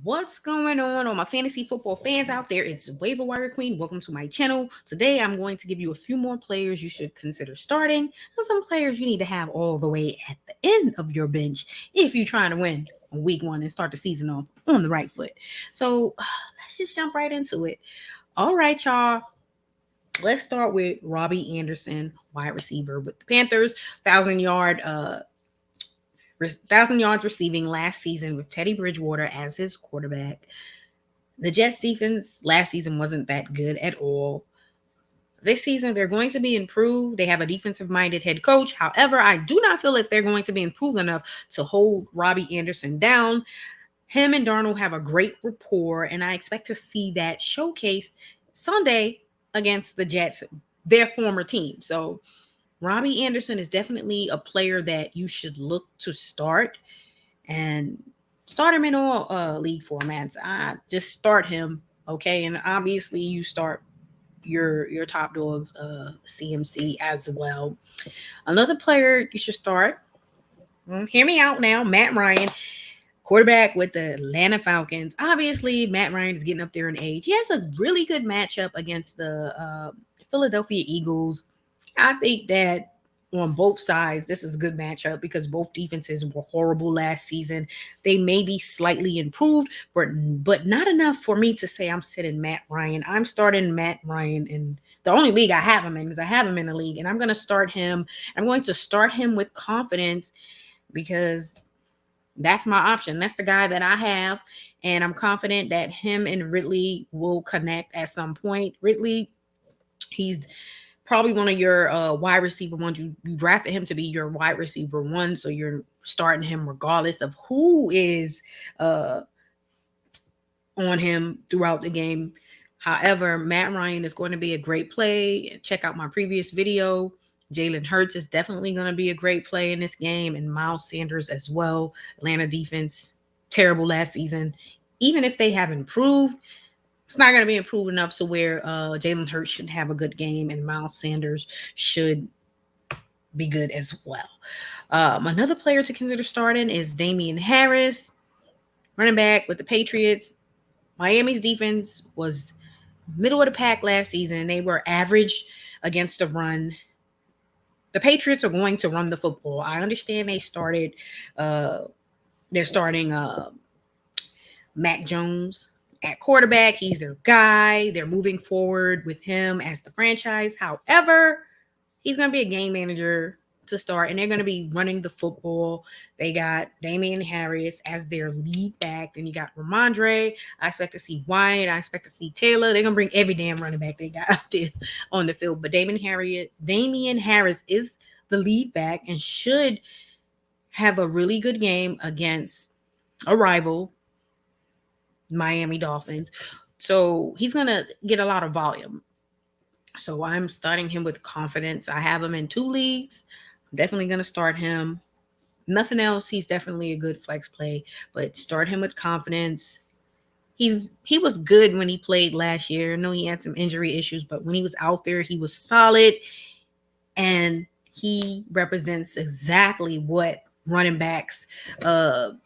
What's going on all my fantasy football fans out there? It's Waiver Wire Queen. Welcome to my channel. Today I'm going to give you a few more players you should consider starting and some players you need to have all the way at the end of your bench if you're trying to win week one and start the season off on the right foot. So let's just jump right into it. All right, y'all. Let's start with Robby Anderson, wide receiver with the Panthers, 1,000 yards receiving last season with Teddy Bridgewater as his quarterback. The Jets defense last season wasn't that good at all. This season, they're going to be improved. They have a defensive-minded head coach. However, I do not feel like they're going to be improved enough to hold Robby Anderson down. Him and Darnold have a great rapport, and I expect to see that showcased Sunday against the Jets, their former team. So Robby Anderson is definitely a player that you should look to start and start him in all league formats. I just start him, okay? And obviously you start your top dogs, CMC as well. Another player you should start. Hear me out now, Matt Ryan, quarterback with the Atlanta Falcons. Obviously, Matt Ryan is getting up there in age. He has a really good matchup against the Philadelphia Eagles. I think that on both sides, this is a good matchup because both defenses were horrible last season. They may be slightly improved, but not enough for me to say I'm sitting Matt Ryan. I'm starting Matt Ryan in the only league I have him in because I have him in a league, and I'm going to start him. I'm going to start him with confidence because that's my option. That's the guy that I have, and I'm confident that him and Ridley will connect at some point. Ridley, he's probably one of your wide receiver ones. You drafted him to be your wide receiver one, so you're starting him regardless of who is on him throughout the game. However, Matt Ryan is going to be a great play. Check out my previous video. Jalen Hurts is definitely going to be a great play in this game, and Miles Sanders as well. Atlanta defense, terrible last season. Even if they have improved, it's not going to be improved enough to where Jalen Hurts should have a good game and Miles Sanders should be good as well. Another player to consider starting is Damien Harris, running back with the Patriots. Miami's defense was middle of the pack last season. They were average against the run. The Patriots are going to run the football. I understand they're starting Mac Jones at quarterback. He's their guy. They're moving forward with him as the franchise. However, he's going to be a game manager to start, and they're going to be running the football. They got Damien Harris as their lead back. Then you got Ramondre. I expect to see Wyatt. I expect to see Taylor. They're going to bring every damn running back they got out there on the field. But Damien Harris is the lead back and should have a really good game against a rival, Miami Dolphins. So he's going to get a lot of volume. So I'm starting him with confidence. I have him in 2 leagues. I'm definitely going to start him. Nothing else. He's definitely a good flex play, but start him with confidence. He was good when he played last year. I know he had some injury issues, but when he was out there, he was solid, and he represents exactly what running backs the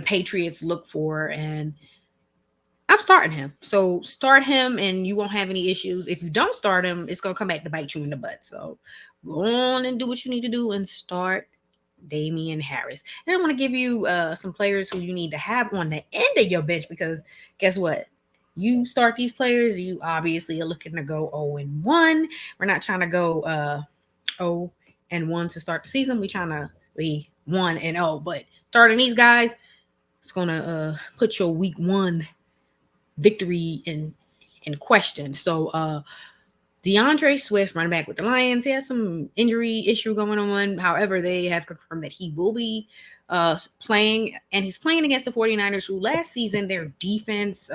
Patriots look for, and I'm starting him. So start him and you won't have any issues. If you don't start him, it's going to come back to bite you in the butt. So go on and do what you need to do and start Damien Harris. And I want to give you some players who you need to have on the end of your bench because guess what? You start these players, you obviously are looking to go 0-1. We're not trying to go 0-1 to start the season. We're trying to be 1-0. But starting these guys, it's going to put your week 1 victory in question. So DeAndre Swift, running back with the Lions, he has some injury issue going on. However, they have confirmed that he will be playing, and he's playing against the 49ers, who last season their defense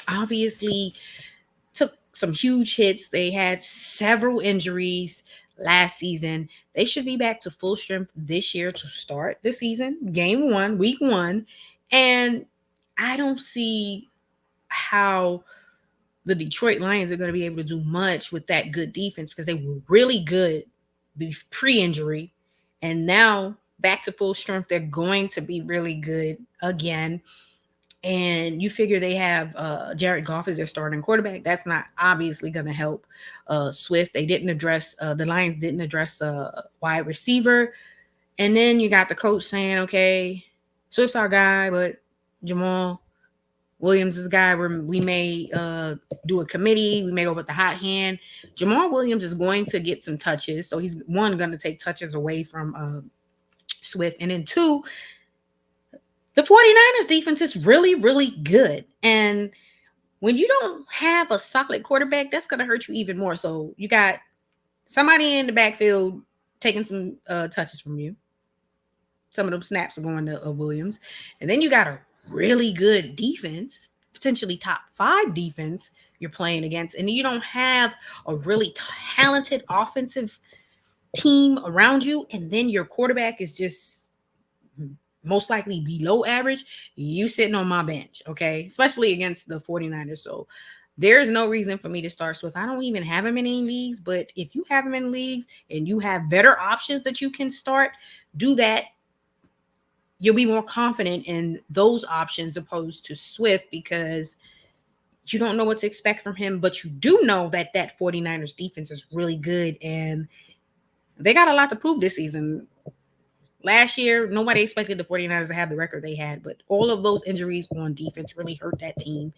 obviously took some huge hits. They had several injuries last season. They should be back to full strength this year to start the season, game 1, week 1, and I don't see how the Detroit Lions are going to be able to do much with that good defense because they were really good pre-injury, and now back to full strength, they're going to be really good again. and you figure they have Jared Goff as their starting quarterback. That's not obviously going to help Swift. They didn't address the Lions didn't address wide receiver, and then you got the coach saying, "Okay, Swift's our guy, but Jamal Williams is a guy where we may do a committee. We may go with the hot hand. Jamal Williams is going to get some touches, so he's one going to take touches away from Swift, and then two." The 49ers defense is really, really good. And when you don't have a solid quarterback, that's going to hurt you even more. So you got somebody in the backfield taking some touches from you. Some of them snaps are going to Williams. And then you got a really good defense, potentially top 5 defense you're playing against. And you don't have a really talented offensive team around you. And then your quarterback is just most likely below average. You sitting on my bench, okay? Especially against the 49ers. So there's no reason for me to start Swift. I don't even have him in any leagues, but if you have him in leagues and you have better options that you can start, do that. You'll be more confident in those options opposed to Swift, because you don't know what to expect from him, but you do know that 49ers defense is really good, and they got a lot to prove this season. Last year, nobody expected the 49ers to have the record they had, but all of those injuries on defense really hurt that team.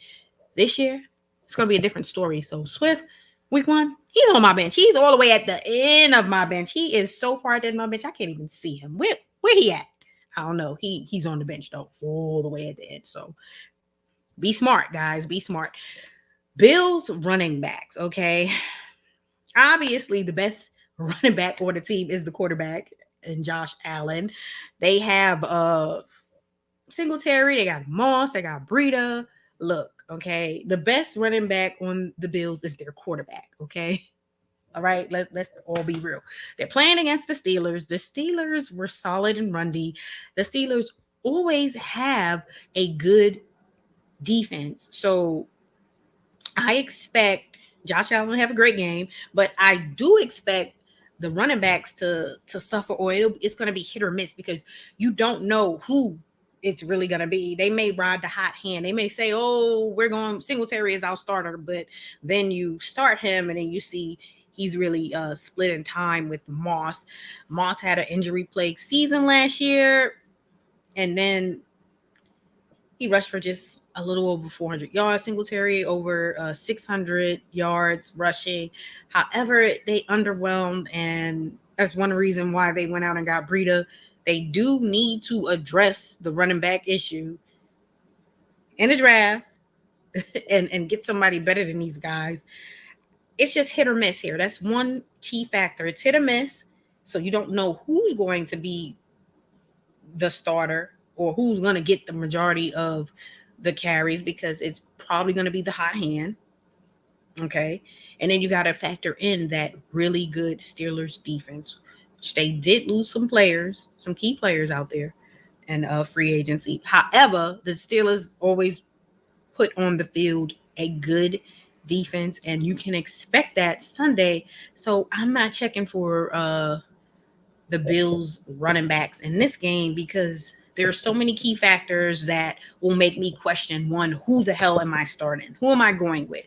This year, it's going to be a different story. So Swift, week 1, he's on my bench. He's all the way at the end of my bench. He is so far at the end of my bench, I can't even see him. Where he at? I don't know. He's on the bench, though, all the way at the end. So be smart, guys. Be smart. Bills running backs, okay? Obviously, the best running back on the team is the quarterback, and Josh Allen. They have Singletary, they got Moss, they got Breida. Look, okay, the best running back on the Bills is their quarterback, okay? All right, let's all be real. They're playing against the Steelers. The Steelers were solid and rundy. The Steelers always have a good defense. So I expect Josh Allen to have a great game, but I do expect the running backs to suffer, or it's going to be hit or miss, because you don't know who it's really going to be. They may ride the hot hand. They may say, "Oh, we're going Singletary is our starter," but then you start him and then you see he's really split in time with Moss. Moss had an injury-plagued season last year, and then he rushed for just a little over 400 yards. Singletary over 600 yards rushing. However, they underwhelmed, and that's one reason why they went out and got Breida. They do need to address the running back issue in the draft and get somebody better than these guys. It's just hit or miss here. That's one key factor. It's hit or miss, so you don't know who's going to be the starter or who's going to get the majority of the carries, because it's probably going to be the hot hand. Okay. And then you got to factor in that really good Steelers defense, which they did lose some players, some key players out there and free agency. However, the Steelers always put on the field a good defense, and you can expect that Sunday. So I'm not checking for the Bills running backs in this game, because there are so many key factors that will make me question, one, who the hell am I starting? Who am I going with?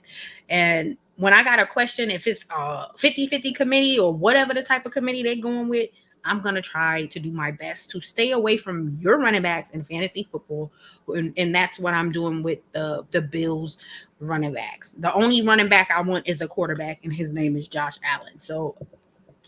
And when I got a question, if it's a 50-50 committee or whatever the type of committee they're going with, I'm going to try to do my best to stay away from your running backs in fantasy football. And that's what I'm doing with the Bills running backs. The only running back I want is a quarterback, and his name is Josh Allen. So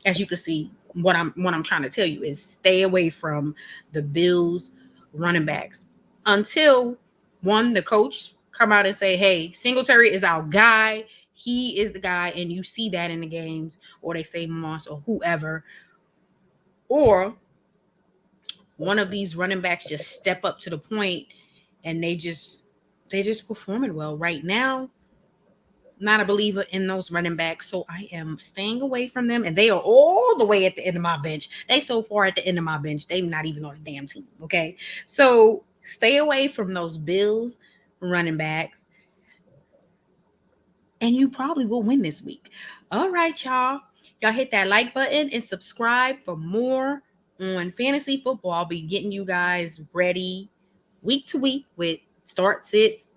as you can see, what I'm trying to tell you is stay away from the Bills running backs until, one, the coach come out and say, "Hey, Singletary is our guy. He is the guy," and you see that in the games, or they say Moss or whoever, or one of these running backs just step up to the point and they just performing well. Right now, not a believer in those running backs, so I am staying away from them. And they are all the way at the end of my bench. They so far at the end of my bench, they're not even on the damn team. Okay, so stay away from those Bills running backs, and you probably will win this week. All right, y'all hit that like button and subscribe for more on fantasy football. I'll be getting you guys ready week to week with start sits,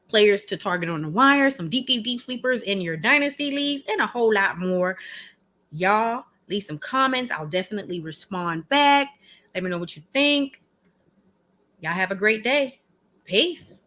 players to target on the wire, some deep sleepers in your dynasty leagues, and a whole lot more. Y'all leave some comments. I'll definitely respond back. Let me know what you think. Y'all have a great day. Peace.